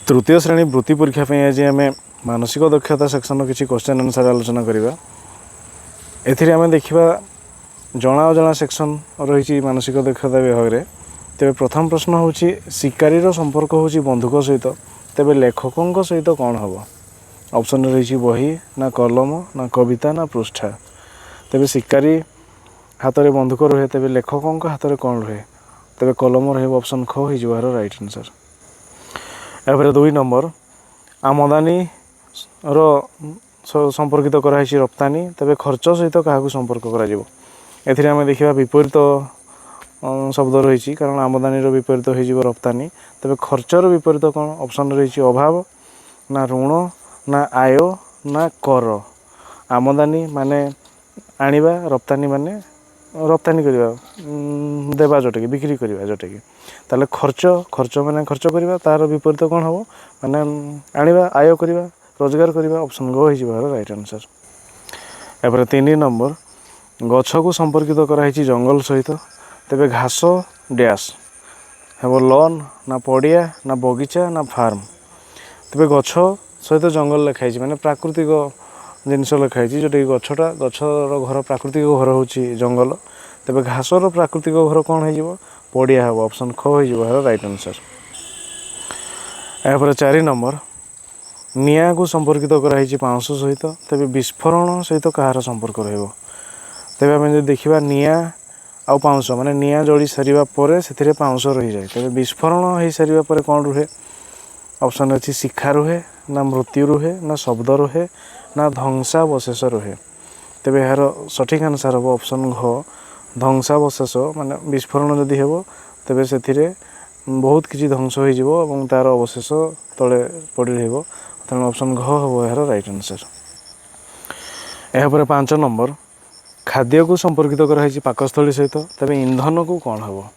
तृतीय श्रेणी वृत्ति परीक्षा आज आम मानसिक दक्षता सेक्शन किसी क्वेश्चन आंसर आलोचना करवा। एथिरे आम देखा जना अजना सेक्शन रही मानसिक दक्षता विभाग में। तेरे प्रथम प्रश्न हूँ शिकारी संपर्क हूँ बंधुक सहित, तेरे लेखकों सहित कौन हम? ऑप्शन रही बही ना कलम ना कविता ना पृष्ठा। तेरे शिकारी हाथ में बंधुक रुहे, तेरे लेखकों हाथ में कौन रुहे? तेरे कलम रही ऑप्शन ख हो राइट आंसर। यापर 2 नंबर आमदानी संपर्कित कराई रप्तानी, तेरे खर्च सहित क्या संपर्क करें देखा विपरीत शब्द रही, कारण आमदानी विपरीत हो रप्तानी। तेरे खर्चर विपरीत कौन? ऑप्शन रही अभाव ना ऋण ना आय ना कर। आमदानी माने आनिबा, रप्तानी माने रप्तानी करवा देवा जोटे बिक्री करवा जोटे कि। ताले खर्च खर्च माने खर्च करवा, तार विपरीत कौन हम? माने आनिबा आय करवा रोजगार करवा। ऑप्शन गो हो राइट आंसर। यापर 3 नंबर गछ को संपर्कित कराई जंगल सहित, तेरे घास डैश हे लॉन ना पड़िया ना बगीचा ना फार्म। तेरे गछ सहित जंगल लिखाई माने प्राकृतिक जिनस लिखाई जोटा कि गछटा गछर घर प्राकृतिक घर हूँ जंगल। तेरे घासर प्राकृतिक घर कौन हो? पड़िया हम। ऑप्शन ख हो राइट आंसर। यापर 4 नंबर निआ को संपर्कित कराई पाउंश सहित, तेरे विस्फोरण सहित कहार संपर्क रही? तेरे आम देखा निआ आ पाउंश माने निआ जड़ी सारा पर से पाउंश रही जाए, तेरे विस्फोरण हो सारा पर कौन रुहे? ऑप्शन अच्छी शिखा रुहे ना मृत्यु रुहे ना शब्द रुहे ना ध्वंसावशेष रुहे। तेरे यार सठिक आंसर हम ऑप्शन घ ध्वंसावशेष। माने विस्फोरण जदि हे तेरे से बहुत किसी ध्वंस हो तार अवशेष तले पड़ रही, तेणु ऑप्शन घ हम यार राइट आंसर। यापर 5 नंबर खाद्य को संपर्कित कराई पाकस्थली सहित, तेरे ईंधन को कौन हम?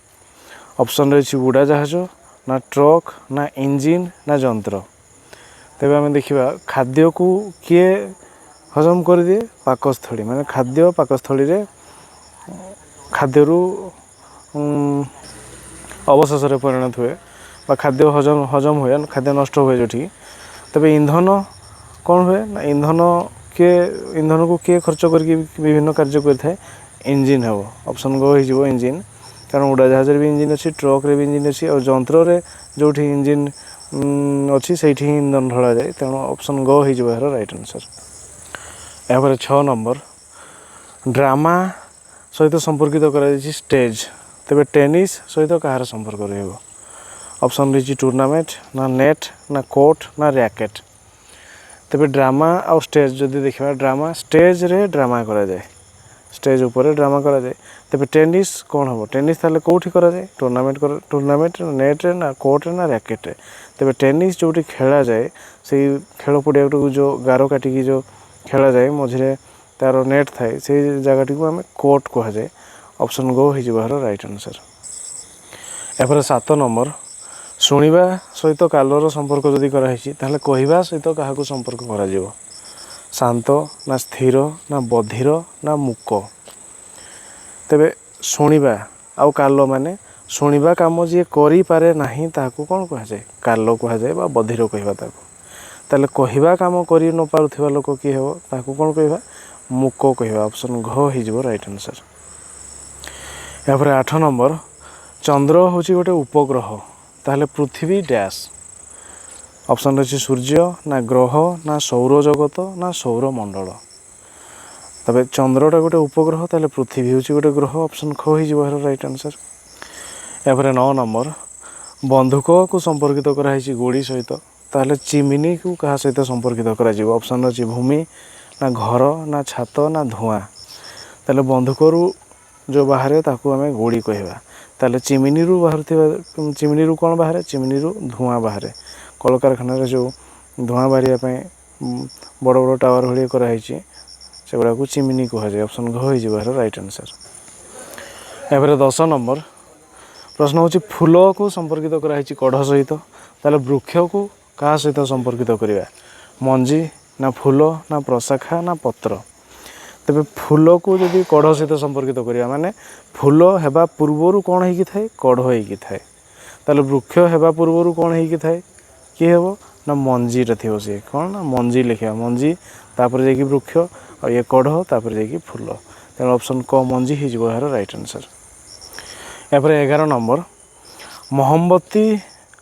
ऑप्शन रही उड़ाजाहाज ना ट्रक ना इंजिन ना यंत्र। तेरे आम देखा खाद्य को किए हजम कर दिए? पाकस्थली माने खाद्य पाकस्थली रे खाद्य अवशेष परिणत हुए खाद्य हजम हुए, खाद्य नष्ट हुए जो। तेरे ईंधन कौन हुए ना ईंधन को किए खर्च करके विभिन्न कार्य करें? इंजिन हम। ऑप्शन गो हो इंजिन, कारण उड़ाजाहाज भी इंजिन अच्छी, ट्रक रे भी इंजिन अच्छी और यंत्र रे जो इंजिन अच्छी से ईंधन ढला जाए, तेणु ऑप्शन गो हो राइट आंसर। यापर 6 नंबर ड्रामा सहित संपर्कित कराई स्टेज, तेरे टेनिस सहित कहार संपर्क रही? ऑप्शन रही टूर्नामेंट ना नेट ना कोर्ट ना रैकेट। तेरे ड्रामा आ स्टेज जदि देखा ड्रामा स्टेज रे ड्रामा करा जाए, स्टेज ऊपर ड्रामा करा जाए। तेरे टेनिस कौन हम? टेनिस ताले कौटी करा जाए? टूर्नामेंट नेट रे ना कोर्ट रे ना रैकेट रे। तेरे टेनिस जो खेला जाए से खेल पड़िया जो गार काटिकी जो खेला जाए मझे तार नेट थाए से जगह को आम कोर्ट कह जाए। ऑप्शन गो हो राइट आंसर। यापर 7 नंबर शुणा सहित कालर संपर्क जदि कराई ताहले कहवा सहित क्या संपर्क करा जीवो? शांत ना स्थिर ना बधिर ना मूक। तेरे शुणा आउ काल माने शुणा कम जी करि पारे नाही ताकू कौन कह जाए? काल कह जाए बा बधिर कहवा ताकू। ताले कहवा काम करि न पारुथिबा लोक किए हेबो ताकू कौन कहवा? मूक कहवा। ऑप्शन घ हो राइट आंसर। यापर 8 नंबर चंद्र हूँ गोटे उपग्रह, ताहले पृथ्वी डैश। ऑप्शन रही सूर्य ना ग्रह ना सौर जगत ना सौरमंडल। तबे चंद्रटा गोटे उपग्रह, ताहले पृथ्वी हूँ गोटे ग्रह। ऑप्शन ख हो राइट आंसर। यापर 9 नंबर बंधुक को संपर्कित कराई गोड़ी सहित, ताहले चिमिनी को क्या सहित संपर्कित करा? ऑप्शन रही भूमि ना घर ना छात ना धुआं। ताहले बंधुक जो बाहर ताकू आम गोड़ी कहवा। ताले चिमिनी बाहर चिमिनी कौन बाहर? चिमिनी धुआं बाहर। कलकारखाना जो धुआं बाहर बड़ बड़ टावर भाई कराई से गुड़ा को चिमिनी कह जाए। ऑप्शन घ हो राइट आंसर। यापर 10 नंबर प्रश्न हूँ फूल को संपर्कित कराई कढ़ सहित, ताले वृक्ष को क्या सहित संपर्कित करवा? मंजी ना फूल ना प्रशाखा ना पत्र। तेरे फूल को जब कढ़ सहित संपर्कित करवा माने फूल हेबा पूर्वर कौन होइकी थाए? कढ़ होइकी थाए। ताले वृक्ष हेबा पूर्वर कौन होइकी थाए? किए हे ना मंजीटा थी सी कौन ना मंजी लिखा मंजी तापर जाकि वृक्ष और ये कढ़ तापर जाकि फूल तेणु ऑप्शन क मंजी हो यार राइट आंसर। यापर 11 नंबर मोहम्बती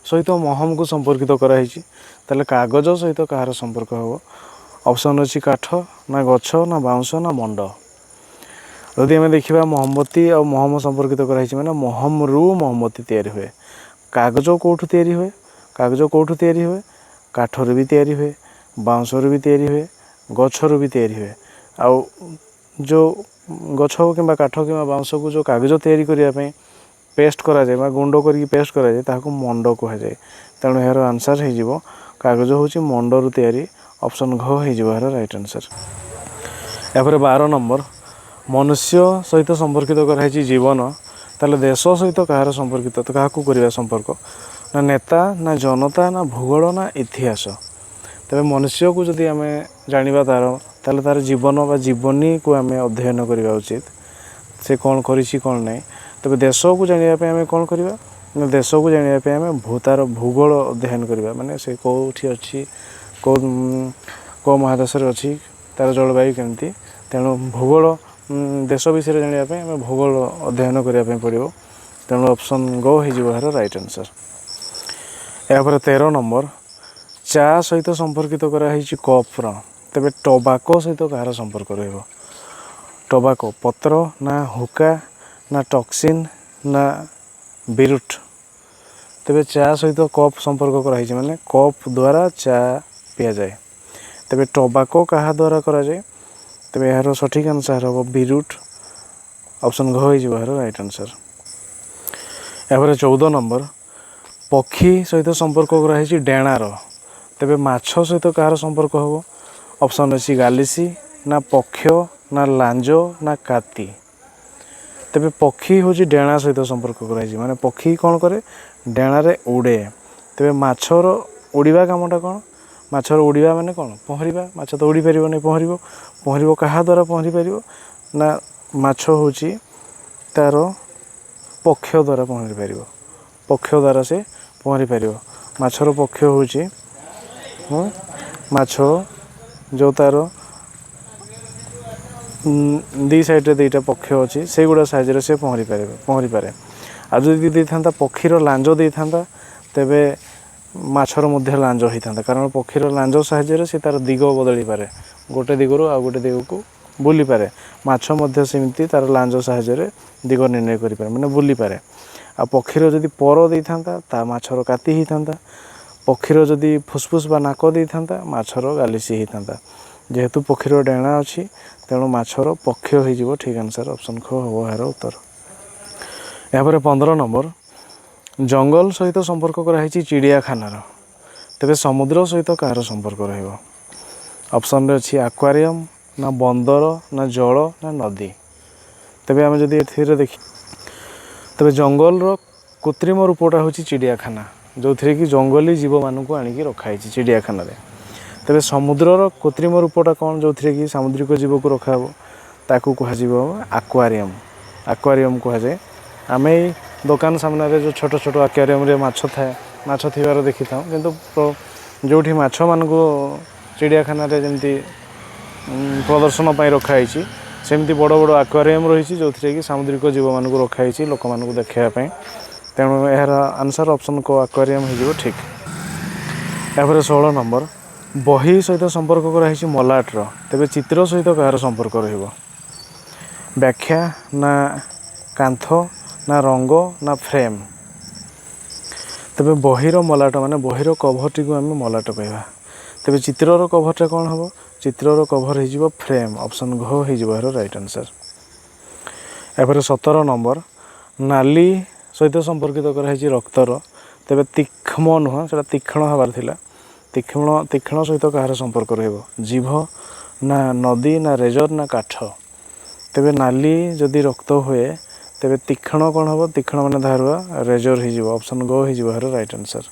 सहित महम को संपर्कित कराई ताले कागज सहित कहार संपर्क हम ऑप्शन अच्छी काठ ना गछ ना बाउंश ना मंड। जदि आम देखा मोहम्बती और महम संपर्कित कराई मैंने महम रु मोहम्बती तैयारी हुए। कागज कौटू तैयारी हुए कागज कौटू तैयारी हुए काठर भी तैयारी हुए बाउंशर भी तैयारी हुए गछर भी तैयारी हुए। आउ जो गछ कि काठ कि बाउंश को जो कागज तैयारी करने पेस्ट करा जाए गुंड करके पेस्ट करा जाए ताकू मंड कहुए। तेणु यार आंसर हो कागज हूँ मंडर तैयारी ऑप्शन घ हो यार राइट आंसर। यापर 12 नंबर मनुष्य सहित संपर्कित कराई जीवन ताले देश सहित कहार संपर्कित तो क्या करवा संपर्क ना नेता ना जनता ना भूगोल ना इतिहास। तेज मनुष्य को जदि आम जाना तार तार जीवन बा जीवनी को आम अध्ययन करवा उचित से कौन करी कौन ना। तेज देश को जानापी आम कौन करवा देश को जानापी आम तार भूगोल अध्ययन करवा माने से कौटी अच्छी कौ महादेश अच्छी तार जलवायु केमती तेणु भूगोल देश विषय जानापी आम भूगोल अध्ययन करने पड़ो। तेणु ऑप्शन ग हो यार राइट आंसर। यापर 13 नंबर चा सहित संपर्कित कराई कप्र तेज टोबाको सहित कहार संपर्क रहा टोबाको पत्र ना हुक्का ना टॉक्सिन ना बिरुट। तेज चा सहित कप संपर्क कराई माने कप द्वारा चा पि जाए तेज टोबाको क्या द्वारा करा जाए तेज यार सठिक आंसर हम बिरुट ऑप्शन घ हो यार राइट आंसर। यापर 14 नंबर पक्षी सहित संपर्क कराई डेणार तेज माछ सहित कहार संपर्क हम ऑप्शन अच्छी गालिसी ना पक्ष ना लांजो ना काती। तेज पक्षी हूँ डेणा सहित संपर्क कराई माने पक्षी कौन करे डेणारे उड़े। तेज माछर उड़ीबा कामटा कौन माछर उड़ीबा माने कौन पहरिबा माछ तो उड़ी पार नहीं पहर पहर क्या द्वारा पहरी पार ना माछ हूँ तार पक्ष द्वारा पहरी पार पक्ष द्वारा से पहरी पार माछर पक्ष हूँ माछ जो तार दी साइड दुईटा पक्ष अच्छी से गुड़ा साइज से पहरी पारे आज जदि था पक्षीर लांज दे था तेबे माछर मध्य लांज होता कारण पक्षीर लांज साहाय्य से तार दिग बदली पारे गोटे दिगरू आ गोटे दिग को बुली पारे माछ मध्य सेमती तार लांज साहाय्य दिग निर्णय करें मैंने बुली पारे। आ पक्षीर जदि पर दे था माछर काती होता पक्षीर जदि फुसफुस बा नाक दे था माछर गालिसी होता जेहेतु पक्षीर डेणा अच्छी तेणु माछर पक्ष हो ठीक आंसर ऑप्शन ख हम यार उत्तर। यापर 15 नंबर जंगल सहित संपर्क कराई चिड़ियाखानार तेज समुद्र सहित कहार संपर्क रहा ऑप्शन अच्छी एक्वारियम ना बंदर ना जल ना नदी। तेज आम जब ए देख तेज जंगल कृत्रिम रूपटा हूँ चिड़ियाखाना जो थी कि जंगली जीव मानू आणिकी रखाई चिड़ियाखाना। तेज समुद्रर कृत्रिम रूपटा कौन जो थी कि सामुद्रिक जीव को रखा ताकू कह एक्वारियम एक्वारियम कहुए। आम दुकान सामने जो छोट छोट एक्वारियम रे माछ थाए माछ थिबार देखी था किंतु जो माछ मान चिड़ियाखाना जमी प्रदर्शन पर रखाई सेमती बड़ बड़ एक्वारियम रही जो थी कि सामुद्रिक जीव मानू रखाई लोक मानू देखापी तेणु यार आंसर ऑप्शन को एक्वारियम हो ठीक। यापर 16 नंबर बही सहित संपर्क कराई मलाटर तेज चित्र सहित कहार संपर्क व्याख्या ना कांथ ना रंग ना फ्रेम। तेज बहीर मलाट माने बहीर कभर को आम मलाट कहवा तेज चित्रर कभरटा कौन हम चित्रर कभर हो फ्रेम ऑप्शन घ हो यार राइट आंसर। यापर 17 नंबर नाली सहित संपर्कित कराई रक्तर तेज तीक्ष्म नुह से तीक्ष्ण हबार थिला तीक्ष्ण सहित कहार संपर्क जीभ ना नदी ना रेजर ना काठ। तेज नाली जदि रक्त हुए तेज तीक्ष्ण कौन हम तीक्ष्ण मान धारुआ रेजर हो ऑप्शन ग हो यार राइट आंसर।